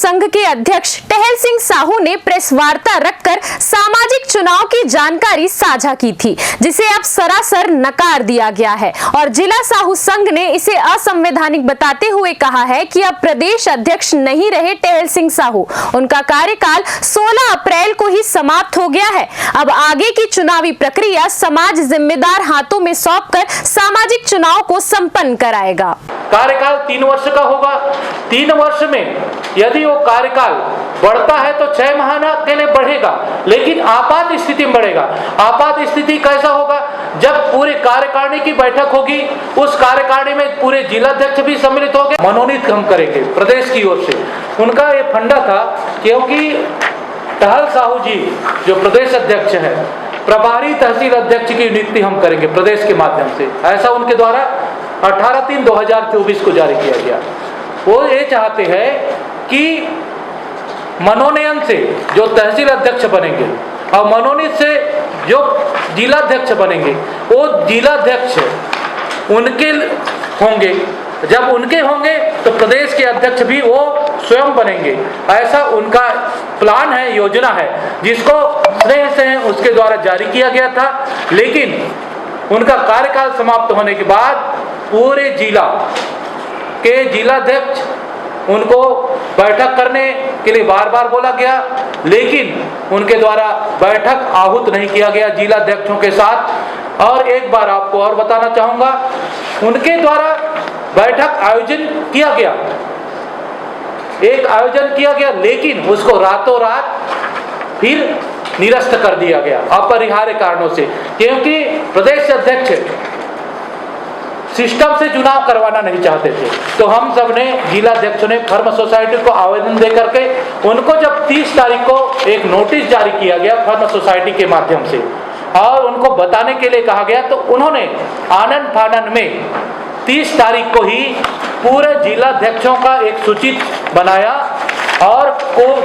संघ के अध्यक्ष टहल सिंह साहू ने प्रेस वार्ता रखकर सामाजिक चुनाव की जानकारी साझा की थी, जिसे अब सरासर नकार दिया गया है और जिला साहू संघ ने इसे असंवैधानिक बताते हुए कहा है कि अब प्रदेश अध्यक्ष नहीं रहे टहल सिंह साहू। उनका कार्यकाल 16 अप्रैल को ही समाप्त हो गया है। अब आगे की चुनावी प्रक्रिया समाज जिम्मेदार हाथों में सौंपकर सामाजिक चुनाव को संपन्न कराएगा। कार्यकाल 3 वर्ष का होगा। 3 वर्ष में यदि वो कार्यकाल बढ़ता है तो 6 महीना के लिए बढ़ेगा, लेकिन आपात स्थिति में बढ़ेगा। आपात स्थिति कैसा होगा? जब पूरे कार्यकारिणी की बैठक होगी, उस कार्यकारिणी में पूरे जिलाध्यक्ष भी सम्मिलित होंगे। मनोनीत हम करेंगे प्रदेश की ओर से। उनका ये फंडा था, क्योंकि टहल साहू जी जो प्रदेश अध्यक्ष है, प्रभारी तहसील अध्यक्ष की नियुक्ति हम करेंगे प्रदेश के माध्यम से। ऐसा उनके द्वारा 18/3/2024 को जारी किया गया। वो ये चाहते हैं कि मनोनयन से जो तहसील अध्यक्ष बनेंगे और मनोनीत से जो जिलाध्यक्ष बनेंगे, वो जिलाध्यक्ष उनके होंगे। जब उनके होंगे तो प्रदेश के अध्यक्ष भी वो स्वयं बनेंगे। ऐसा उनका प्लान है, योजना है, जिसको स्नेह से उसके द्वारा जारी किया गया था। लेकिन उनका कार्यकाल समाप्त होने के बाद पूरे जिला के जिलाध्यक्ष उनको बैठक करने के लिए बार बार बोला गया, लेकिन उनके द्वारा बैठक आहूत नहीं किया गया जिलाध्यक्षों के साथ। और एक बार आपको और बताना चाहूँगा, उनके द्वारा बैठक आयोजन किया गया, एक आयोजन किया गया, लेकिन उसको रातों रात फिर निरस्त कर दिया गया अपरिहार्य कारणों से। क्योंकि प्रदेश अध्यक्ष सिस्टम से चुनाव करवाना नहीं चाहते थे, तो हम सब ने जिलाध्यक्षों ने फर्म सोसाइटी को आवेदन दे करके उनको जब 30 तारीख को एक नोटिस जारी किया गया फर्म सोसाइटी के माध्यम से और उनको बताने के लिए कहा गया, तो उन्होंने आनन फानन में 30 तारीख को ही पूरे जिलाध्यक्षों का एक सूचित बनाया और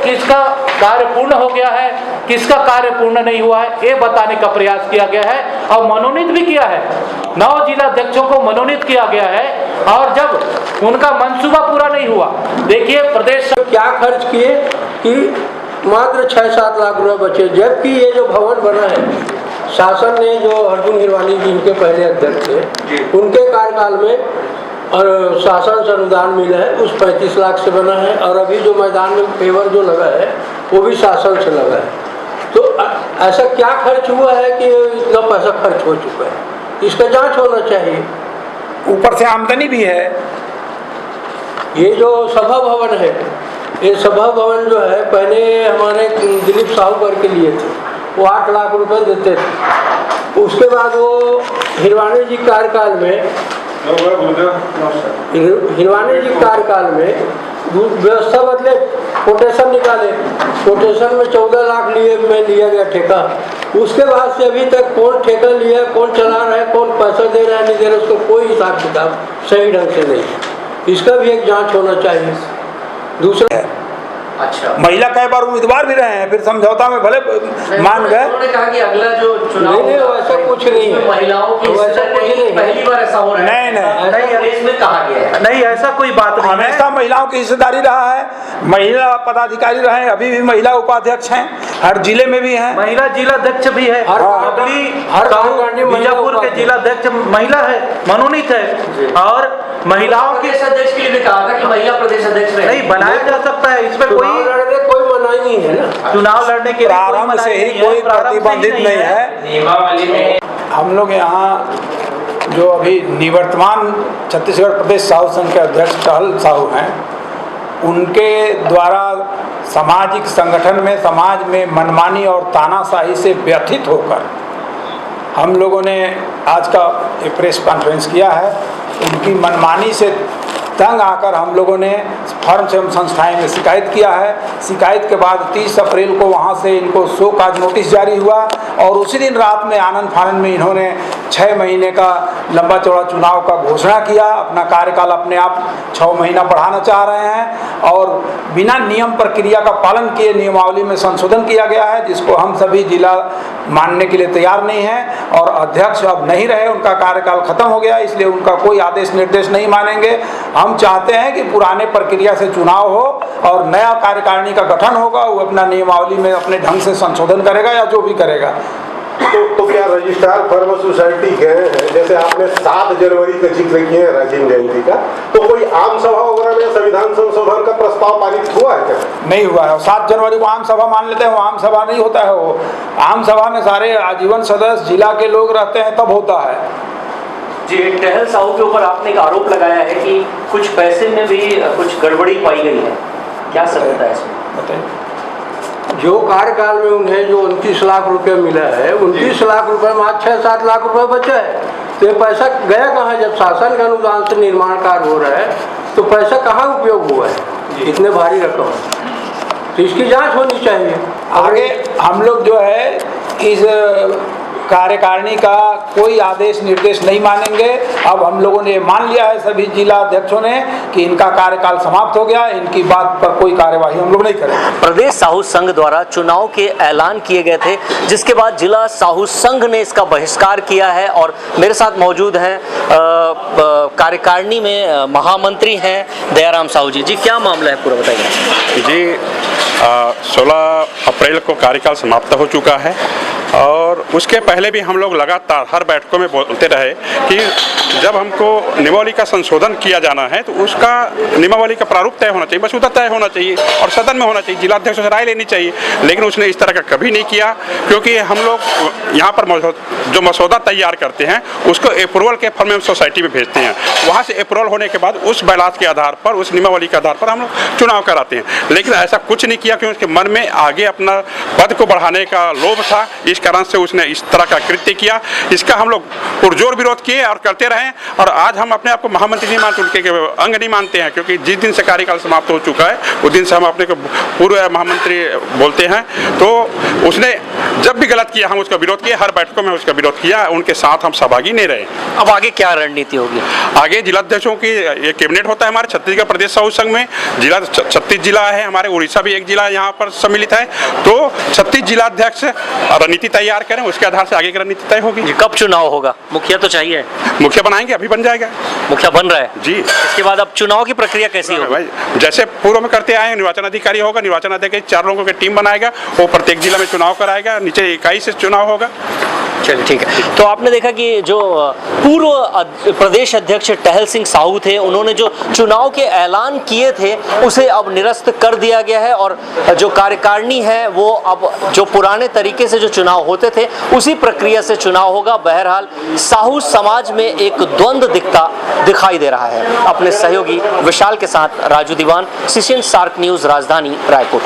किसका कार्य पूर्ण हो गया है, किसका कार्य पूर्ण नहीं हुआ है, ये बताने का प्रयास किया गया है और मनोनीत भी किया है। 9 जिलाध्यक्षों को मनोनीत किया गया है और जब उनका मंसूबा पूरा नहीं हुआ, देखिए प्रदेश क्या खर्च किए कि मात्र 6-7 लाख रुपए बचे, जबकि ये जो भवन बना है शासन ने, जो अर्जुन हिरवानी जी इनके पहले अध्यक्ष थे, उनके कार्यकाल में और शासन से अनुदान मिला है, उस 35 लाख से बना है। और अभी जो मैदान में पेवर जो लगा है वो भी शासन से लगा है। तो ऐसा क्या खर्च हुआ है कि इतना पैसा खर्च हो चुका है? इसका जांच होना चाहिए। ऊपर से आमदनी भी है। ये जो सभा भवन है, ये सभा भवन जो है पहले हमारे दिलीप साहू करके लिए थे, वो 8 लाख रुपए देते थे। उसके बाद वो हिरवानी जी कार्यकाल में व्यवस्था बदले, कोटेशन निकाले, कोटेशन में 14 लाख में लिया गया ठेका। उसके बाद से अभी तक कौन ठेका लिया, कौन चला रहा है, कौन पैसा दे रहा है, नहीं दे रहा है, उसको कोई हिसाब किताब सही ढंग से नहीं। इसका भी एक जांच होना चाहिए। दूसरा, अच्छा, महिला कई बार उम्मीदवार भी रहे हैं, फिर समझौता में भले मान गए। उन्होंने कहा कि अगला जो चुनाव नहीं, वैसा कुछ नहीं है, महिलाओं की पहली बार ऐसा हो रहा है। नहीं, देश में कहा गया है। नहीं, ऐसा कोई बात नहीं है। हमेशा महिलाओं की हिस्सेदारी रहा है, महिला पदाधिकारी रहे हैं, अभी भी महिला उपाध्यक्ष हैं, हर जिले में भी हैं, महिला जिलाध्यक्ष भी है। बीजापुर के जिलाध्यक्ष महिला है, मनोनीत है। और महिलाओं की अध्यक्ष के लिए भी कहा था कि महिला प्रदेश अध्यक्ष नहीं बनाया जा सकता है, इसमें कोई मनाही नहीं है ना। चुनाव लड़ने के प्रारंभ से ही कोई प्रतिबंधित नहीं है। हम लोग यहाँ जो अभी निवर्तमान छत्तीसगढ़ प्रदेश साहू संघ के अध्यक्ष टहल साहू हैं, उनके द्वारा सामाजिक संगठन में, समाज में मनमानी और तानाशाही से व्यथित होकर हम लोगों ने आज का एक प्रेस कॉन्फ्रेंस किया है। उनकी मनमानी से तंग आकर हम लोगों ने फर्म से संस्थाएं में शिकायत किया है। शिकायत के बाद 30 अप्रैल को वहां से इनको शो काज नोटिस जारी हुआ और उसी दिन रात में आनंद फानंद में इन्होंने 6 महीने का लंबा चौड़ा चुनाव का घोषणा किया। अपना कार्यकाल अपने आप 6 महीना बढ़ाना चाह रहे हैं और बिना नियम प्रक्रिया का पालन किए नियमावली में संशोधन किया गया है, जिसको हम सभी जिला मानने के लिए तैयार नहीं है और अध्यक्ष अब नहीं रहे, उनका कार्यकाल खत्म हो गया, इसलिए उनका कोई आदेश निर्देश नहीं मानेंगे। हम चाहते हैं कि पुराने प्रक्रिया से चुनाव हो और नया कार्यकारिणी का गठन होगा, वो अपना नियमावली में अपने ढंग से संशोधन करेगा या जो भी करेगा। तो क्या रजिस्ट्रार फर्म सोसाइटी गए हैं, जैसे आपने 7 जनवरी का जिक्र किए हैं राजीव जयंती का, तो कोई आम सभा वगैरह में संविधान संशोधन का प्रस्ताव पारित हुआ है क्या? नहीं हुआ है। 7 जनवरी को आम सभा मान लेते हैं, वो आम सभा नहीं होता है। वो आम सभा में सारे आजीवन सदस्य जिला के लोग रहते हैं, तब होता है। जी, टहल साहू के ऊपर आपने एक आरोप लगाया है कि कुछ पैसे में भी कुछ गड़बड़ी पाई गई है, क्या सत्यता है इसमें? बताइए। जो कार्यकाल में उन्हें जो 29 लाख रुपए मिला है, 29 लाख रुपए में आज 6-7 लाख रुपए बचा है, तो ये पैसा गया कहाँ? जब शासन के अनुदान से निर्माण कार्य हो रहा है तो पैसा कहाँ उपयोग हुआ है? इतने भारी रकम, तो इसकी जांच होनी चाहिए। आगे हम लोग जो है इस कार्यकारिणी का कोई आदेश निर्देश नहीं मानेंगे। अब हम लोगों ने मान लिया है, सभी जिला अध्यक्षों ने, कि इनका कार्यकाल समाप्त हो गया, इनकी बात पर कोई कार्यवाही हम लोग नहीं करेंगे। प्रदेश साहू संघ द्वारा चुनाव के ऐलान किए गए थे, जिसके बाद जिला साहू संघ ने इसका बहिष्कार किया है। और मेरे साथ मौजूद हैं कार्यकारिणी में महामंत्री हैं दयाराम साहू जी। जी, क्या मामला है पूरा बताइए। जी, 16 अप्रैल को कार्यकाल समाप्त हो चुका है और उसके पहले भी हम लोग लगातार हर बैठकों में बोलते रहे कि जब हमको नियमावली का संशोधन किया जाना है तो उसका नियमावली का प्रारूप तय होना चाहिए, मसौदा तय होना चाहिए और सदन में होना चाहिए, जिलाध्यक्ष से राय लेनी चाहिए। लेकिन उसने इस तरह का कभी नहीं किया, क्योंकि हम लोग यहाँ पर जो मसौदा तैयार करते हैं उसको अप्रूवल के फॉर्म में सोसाइटी में भेजते हैं। वहाँ से अप्रूवल होने के बाद उस बैलात के आधार पर, उस नियमावली के आधार पर हम लोग चुनाव कराते हैं। लेकिन ऐसा कुछ नहीं किया, क्योंकि उसके मन में आगे अपना पद को बढ़ाने का लोभ था, इस कारण से उसने इस तरह का कृत्य किया। इसका हम लोग पुरजोर विरोध किए और करते रहे। और आज हम अपने आप को महामंत्री नहीं मानते, उनके अंग नहीं मानते हैं, क्योंकि जिस दिन से कार्यकाल समाप्त हो चुका है उस दिन से हम अपने को पूर्व महामंत्री बोलते हैं। तो उसने जब भी गलत किया हम उसका विरोध किया, हर बैठकों में उसका विरोध किया, उनके साथ हम सहभागी नहीं रहे। अब आगे क्या रणनीति होगी? आगे जिलाध्यक्षों की ये कैबिनेट होता है हमारे छत्तीसगढ़ प्रदेश साहू संघ में। जिला 36 जिला है, हमारे उड़ीसा भी एक जिला यहाँ पर सम्मिलित है। तो 36 जिलाध्यक्ष रणनीति तैयार करें, उसके आधार से आगे की रणनीति तय होगी। कब चुनाव होगा? मुखिया तो चाहिए। मुखिया बनाएंगे, अभी बन जाएगा। मुखिया बन रहा है जी। इसके बाद अब चुनाव की प्रक्रिया कैसी होगी? भाई, जैसे पूर्व में करते आए, निर्वाचन अधिकारी होगा, निर्वाचन अधिकारी 4 लोगों की टीम बनाएगा, वो प्रत्येक जिला में चुनाव कराएगा, नीचे इकाई से चुनाव होगा। चलिए, ठीक है। तो आपने देखा कि जो पूर्व प्रदेश अध्यक्ष टहल सिंह साहू थे, उन्होंने जो चुनाव के ऐलान किए थे उसे अब निरस्त कर दिया गया है और जो कार्यकारिणी है वो अब जो पुराने तरीके से जो चुनाव होते थे उसी प्रक्रिया से चुनाव होगा। बहरहाल साहू समाज में एक द्वंद्व दिखाई दे रहा है। अपने सहयोगी विशाल के साथ राजू दीवान, सीसीएन सार्क न्यूज, राजधानी रायपुर।